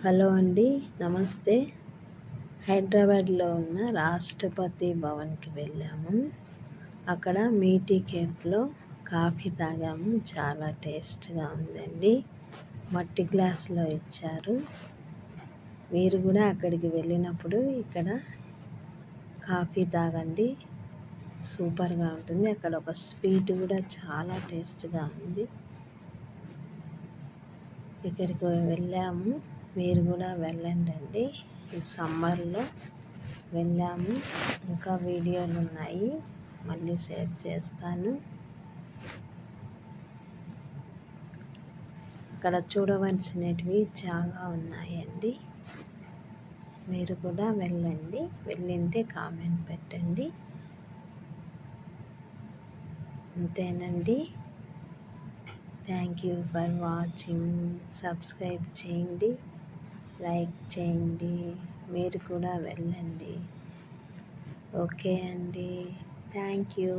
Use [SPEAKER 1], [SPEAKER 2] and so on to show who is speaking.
[SPEAKER 1] Hello అండి, నమస్తే. హైదరాబాద్లో ఉన్న రాష్ట్రపతి భవన్కి వెళ్ళాము. అక్కడ మీటీ కేఫ్లో కాఫీ తాగాము. చాలా టేస్ట్గా ఉందండి. మట్టి గ్లాస్లో ఇచ్చారు. మీరు కూడా అక్కడికి వెళ్ళినప్పుడు ఇక్కడ కాఫీ తాగండి, సూపర్గా ఉంటుంది. అక్కడ ఒక స్వీట్ కూడా చాలా టేస్ట్గా ఉంది. ఇక్కడికి వెళ్ళాము, మీరు కూడా వెళ్ళండి. ఈ సమ్మర్లో వెళ్ళాము. ఇంకా వీడియోలు ఉన్నాయి, మళ్ళీ షేర్ చేస్తాను. అక్కడ చూడవలసినవి చాలా ఉన్నాయండి. మీరు కూడా వెళ్ళండి, వెళ్ళింటే కామెంట్ పెట్టండి. అంతేనండి. Thank you for watching. Subscribe చేయండి, లైక్ చేయండి. మీరు కూడా వెళ్ళండి. ఓకే అండి, థ్యాంక్ యూ.